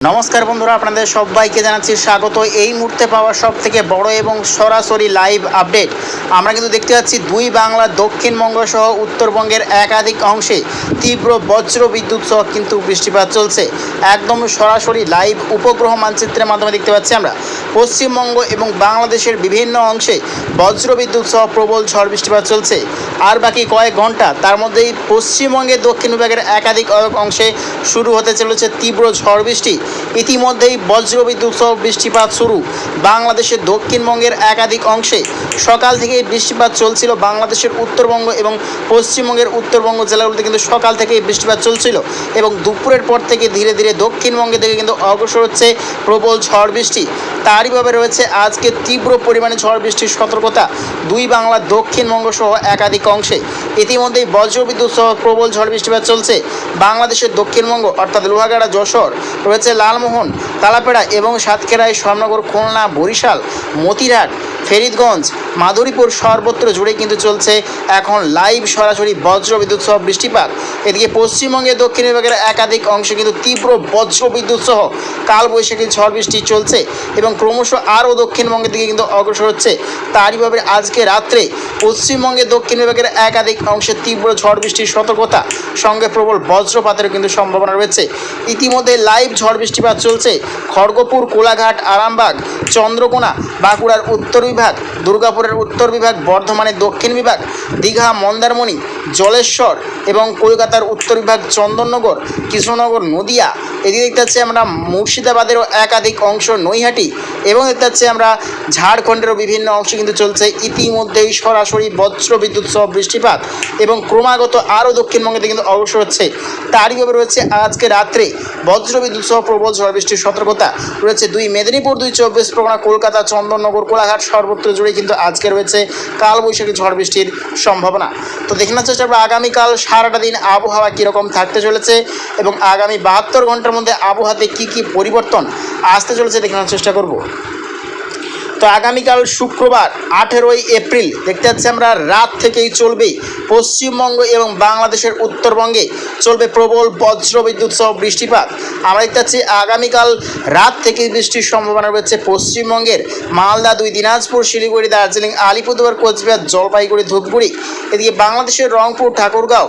নমস্কার বন্ধুরা, আপনাদের সবাইকে জানাচ্ছি স্বাগত। এই মুহূর্তে পাওয়া সব থেকে বড় এবং সরাসরি লাইভ আপডেট। আমরা কিন্তু দেখতে পাচ্ছি দুই বাংলা, দক্ষিণবঙ্গ সহ উত্তরবঙ্গের একাধিক অংশে তীব্র বজ্র বিদ্যুৎ সহ কিন্তু বৃষ্টিপাত চলছে। একদম সরাসরি লাইভ উপগ্রহ মানচিত্রের মাধ্যমে দেখতে পাচ্ছি আমরা পশ্চিমবঙ্গ এবং বাংলাদেশের বিভিন্ন অংশে বজ্র বিদ্যুৎ সহ প্রবল ঝড় বৃষ্টিপাত চলছে। আর বাকি কয়েক ঘন্টা তার মধ্যেই পশ্চিমবঙ্গের দক্ষিণ বিভাগের একাধিক অংশে শুরু হতে চলেছে তীব্র ঝড় বৃষ্টি। ইতিমধ্যেই বজ্রবিদ্যুৎ সহ বৃষ্টিপাত শুরু বাংলাদেশের দক্ষিণবঙ্গের একাধিক অংশে। সকাল থেকেই বৃষ্টিপাত চলছিল বাংলাদেশের উত্তরবঙ্গ এবং পশ্চিমবঙ্গের উত্তরবঙ্গ জেলাগুলোতে, কিন্তু সকাল থেকেই বৃষ্টিপাত চলছিল এবং দুপুরের পর থেকে ধীরে ধীরে দক্ষিণবঙ্গের দিকে কিন্তু অগ্রসর হচ্ছে প্রবল ঝড় বৃষ্টি। তারইভাবে রয়েছে আজকে তীব্র পরিমাণে ঝড় বৃষ্টির সতর্কতা দুই বাংলা, দক্ষিণবঙ্গ সহ একাধিক অংশে। ইতিমধ্যেই বজ্রবিদ্যুৎ সহ প্রবল ঝড় বৃষ্টিপাত চলছে বাংলাদেশের দক্ষিণবঙ্গ, অর্থাৎ লোহাগাড়া, যশোর, রয়েছে লালমোহন, তালাপেড়া এবং সাতক্ষীরায়, শ্যামনগর, খুলনা, বরিশাল, মতিরহাট, ফরিদগঞ্জ, মাধুরীপুর সর্বত্র জুড়ে কিন্তু চলছে এখন লাইভ সরাসরি বজ্রবিদ্যুৎ সহ বৃষ্টিপাত। এদিকে পশ্চিমবঙ্গের দক্ষিণ বিভাগের একাধিক অংশে কিন্তু তীব্র বজ্রবিদ্যুৎ সহ কালবৈশাখী ঝড় বৃষ্টি চলছে এবং ক্রমশ আরও দক্ষিণবঙ্গের দিকে কিন্তু অগ্রসর হচ্ছে। তারইভাবে আজকে রাত্রে পশ্চিমবঙ্গের দক্ষিণ বিভাগের একাধিক অংশে তীব্র ঝড় বৃষ্টির সতর্কতা, সঙ্গে প্রবল বজ্রপাতের কিন্তু সম্ভাবনা রয়েছে। ইতিমধ্যে লাইভ ঝড় বৃষ্টিপাত চলছে খড়গপুর, কোলাঘাট, আরামবাগ, চন্দ্রকোনা, বাঁকুড়ার উত্তর বিভাগ, দুর্গাপুরের উত্তর বিভাগ, বর্ধমানের দক্ষিণ বিভাগ, দীঘা, মন্দারমণি, জলেশ্বর এবং কলকাতার উত্তর বিভাগ, চন্দননগর, কৃষ্ণনগর, নদিয়া। এদিকে দেখতে পাচ্ছি আমরা মুর্শিদাবাদেরও একাধিক অংশ, নৈহাটি, এবং দেখতে পাচ্ছি আমরা ঝাড়খণ্ডেরও বিভিন্ন অংশ কিন্তু চলছে ইতিমধ্যেই সরাসরি বজ্রবিদ্যুৎ সহ বৃষ্টিপাত এবং ক্রমাগত আরও দক্ষিণবঙ্গে কিন্তু অগ্রসর হচ্ছে। তারইভাবে রয়েছে আজকে রাত্রে বজ্রবিদ্যুৎ সহ প্রবল ঝড় বৃষ্টির সতর্কতা রয়েছে দুই মেদিনীপুর, দুই চব্বিশ পরগনা, কলকাতা, চন্দননগর, কোলাঘাট সর্বত্র জুড়ে কিন্তু আজকে রয়েছে কালবৈশাখী ঝড় বৃষ্টির সম্ভাবনা। তো দেখে নেওয়ার চেষ্টা করবো আগামীকাল সারাটা দিন আবহাওয়া কীরকম থাকতে চলেছে এবং আগামী 72 ঘন্টার মধ্যে আবহাওয়াতে কী কী পরিবর্তন আসতে চলেছে দেখে নেওয়ার চেষ্টা করব। তো আগামীকাল শুক্রবার 18ই এপ্রিল দেখতে পাচ্ছি আমরা রাত থেকেই চলবে পশ্চিমবঙ্গ এবং বাংলাদেশের উত্তরবঙ্গে চলবে প্রবল বজ্রবিদ্যুৎ সহ বৃষ্টিপাত। আমরা দেখতে পাচ্ছি আগামীকাল রাত থেকেই বৃষ্টির সম্ভাবনা রয়েছে পশ্চিমবঙ্গের মালদা, দুই দিনাজপুর, শিলিগুড়ি, দার্জিলিং, আলিপুরদুয়ার, কোচবিহার, জলপাইগুড়ি, ধূপগুড়ি। এদিকে বাংলাদেশের রংপুর, ঠাকুরগাঁও,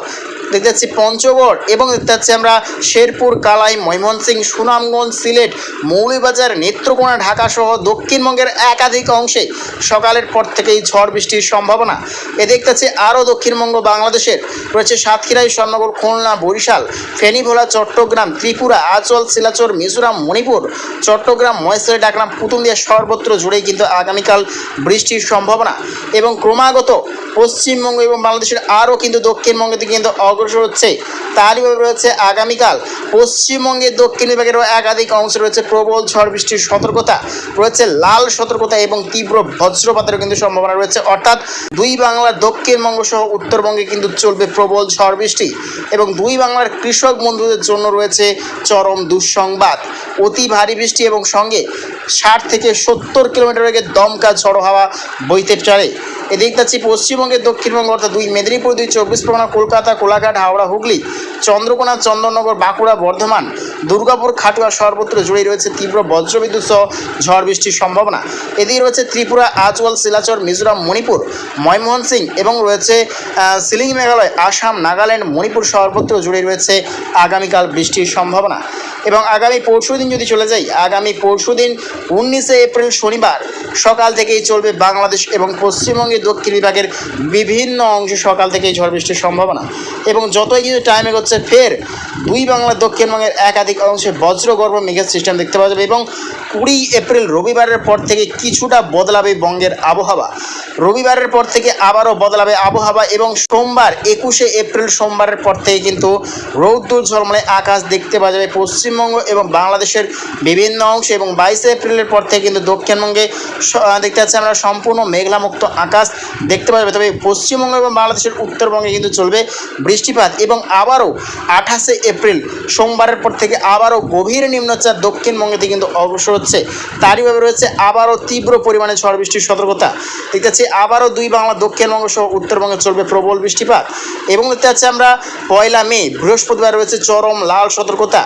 দেখতে পাচ্ছি পঞ্চগড়, এবং দেখতে পাচ্ছি আমরা শেরপুর, কালাই, ময়মনসিংহ, সুনামগঞ্জ, সিলেট, মৌলভীবাজার, নেত্রকোনা, ঢাকা সহ দক্ষিণবঙ্গের একাধিক অংশে সকালের পর থেকেই ঝড় বৃষ্টির সম্ভাবনা। এ দেখতে পাচ্ছি আরও দক্ষিণবঙ্গ বাংলাদেশের রয়েছে সাতক্ষীরায়, শ্যামনগর, খুলনা, বরিশাল, ফেনী, ভোলা, চট্টগ্রাম, ত্রিপুরা, আঁচল, শিলাচর, মিজোরাম, মণিপুর, চট্টগ্রাম, মহেশখালী, ডাকগ্রাম, পুতুলদিয়া সর্বত্র জুড়েই কিন্তু আগামীকাল বৃষ্টির সম্ভাবনা এবং ক্রমাগত পশ্চিমবঙ্গ এবং বাংলাদেশের আরও কিন্তু দক্ষিণবঙ্গের দিকে কিন্তু অগ্রসর হচ্ছে। তারই রয়েছে আগামীকাল পশ্চিমবঙ্গের দক্ষিণ বিভাগেরও একাধিক অংশে রয়েছে প্রবল ঝড় বৃষ্টির সতর্কতা, রয়েছে লাল সতর্কতা এবং তীব্র বজ্রপাতেরও কিন্তু সম্ভাবনা রয়েছে। অর্থাৎ দুই বাংলার দক্ষিণবঙ্গ সহ উত্তরবঙ্গে কিন্তু চলবে প্রবল ঝড় বৃষ্টি এবং দুই বাংলার কৃষক বন্ধুদের জন্য রয়েছে চরম দুঃসংবাদ। অতি ভারী বৃষ্টি এবং সঙ্গে 60 থেকে 70 কিলোমিটার বেগে দমকা ঝড়ো হাওয়া বইতে চলে। এদিকে দেখছি পশ্চিমবঙ্গের দক্ষিণবঙ্গ, অর্থাৎ দুই মেদিনীপুর, দুই চব্বিশ পরগনা, কলকাতা, কোলাঘাট, হাওড়া, হুগলি, চন্দ্রকোনা, চন্দননগর, বাঁকুড়া, বর্ধমান, দুর্গাপুর, খাটুয়া সর্বত্র জুড়েই রয়েছে তীব্র বজ্রবিদ্যুৎ সহ ঝড় বৃষ্টির সম্ভাবনা। এদিকে রয়েছে ত্রিপুরা, আজওয়াল, শিলাচর, মিজোরাম, মণিপুর, ময়মনসিংহ এবং রয়েছে শিলিং, মেঘালয়, আসাম, নাগাল্যান্ড, মণিপুর সর্বত্র জুড়েই রয়েছে আগামীকাল বৃষ্টির সম্ভাবনা। এবং আগামী পরশু দিন যদি চলে যাই, আগামী পরশু দিন 19শে এপ্রিল শনিবার সকাল থেকেই চলবে বাংলাদেশ এবং পশ্চিমবঙ্গের দক্ষিণ বিভাগের বিভিন্ন অংশে সকাল থেকেই ঝড় বৃষ্টির সম্ভাবনা এবং যতই কিন্তু টাইম এগোচ্ছে ফের দুই বাংলার দক্ষিণবঙ্গের একাধিক অংশে বজ্রগর্ভ মেঘের সিস্টেম দেখতে পাওয়া যাবে এবং 20 এপ্রিল রবিবারের পর থেকে কিছুটা বদলাবে বঙ্গের আবহাওয়া। রবিবারের পর থেকে আবারও বদলাবে আবহাওয়া এবং সোমবার 21শে এপ্রিল সোমবারের পর থেকে কিন্তু রৌদ্র ঝলমলে আকাশ দেখতে পাওয়া যাবে পশ্চিমবঙ্গ এবং বাংলাদেশের বিভিন্ন অংশে এবং 22শে এপ্রিলের পর থেকে কিন্তু দক্ষিণবঙ্গে দেখতে পাচ্ছি আমরা সম্পূর্ণ মেঘলামুক্ত আকাশ দেখতে পাওয়া যাবে। তবে পশ্চিমবঙ্গ এবং বাংলাদেশের উত্তরবঙ্গে কিন্তু চলবে বৃষ্টিপাত এবং আবারও 28শে এপ্রিল সোমবারের পর থেকে আবারও গভীর নিম্নচাপ দক্ষিণবঙ্গেতে কিন্তু অগ্রসর হচ্ছে। তারইভাবে রয়েছে আবারও তীব্র পরিমাণে ঝড় বৃষ্টির সতর্কতা। দেখতে পাচ্ছি আবারও দুই বাংলা, দক্ষিণবঙ্গ সহ উত্তরবঙ্গে চলবে প্রবল বৃষ্টিপাত এবং দেখতে পাচ্ছি আমরা 1 মে বৃহস্পতিবার রয়েছে চরম লাল সতর্কতা।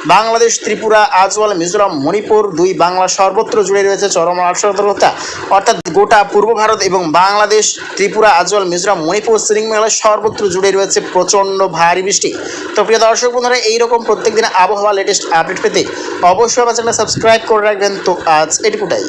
বাংলাদেশ, ত্রিপুরা, আজওয়াল, মিজোরাম, মণিপুর, দুই বাংলা সর্বত্র জুড়ে রয়েছে চরম সতর্কতা। অর্থাৎ গোটা পূর্ব ভারত এবং বাংলাদেশ, ত্রিপুরা, আজওয়াল, মিজোরাম, মণিপুর, পশ্চিম মেঘালয় সর্বত্র জুড়ে রয়েছে প্রচণ্ড ভারী বৃষ্টি। তো প্রিয় দর্শক বন্ধুরা, এইরকম প্রত্যেক দিন আবহাওয়া লেটেস্ট আপডেট পেতে অবশ্যই আমার চ্যানেল সাবস্ক্রাইব করে রাখবেন। তো আজ এটুকুটাই।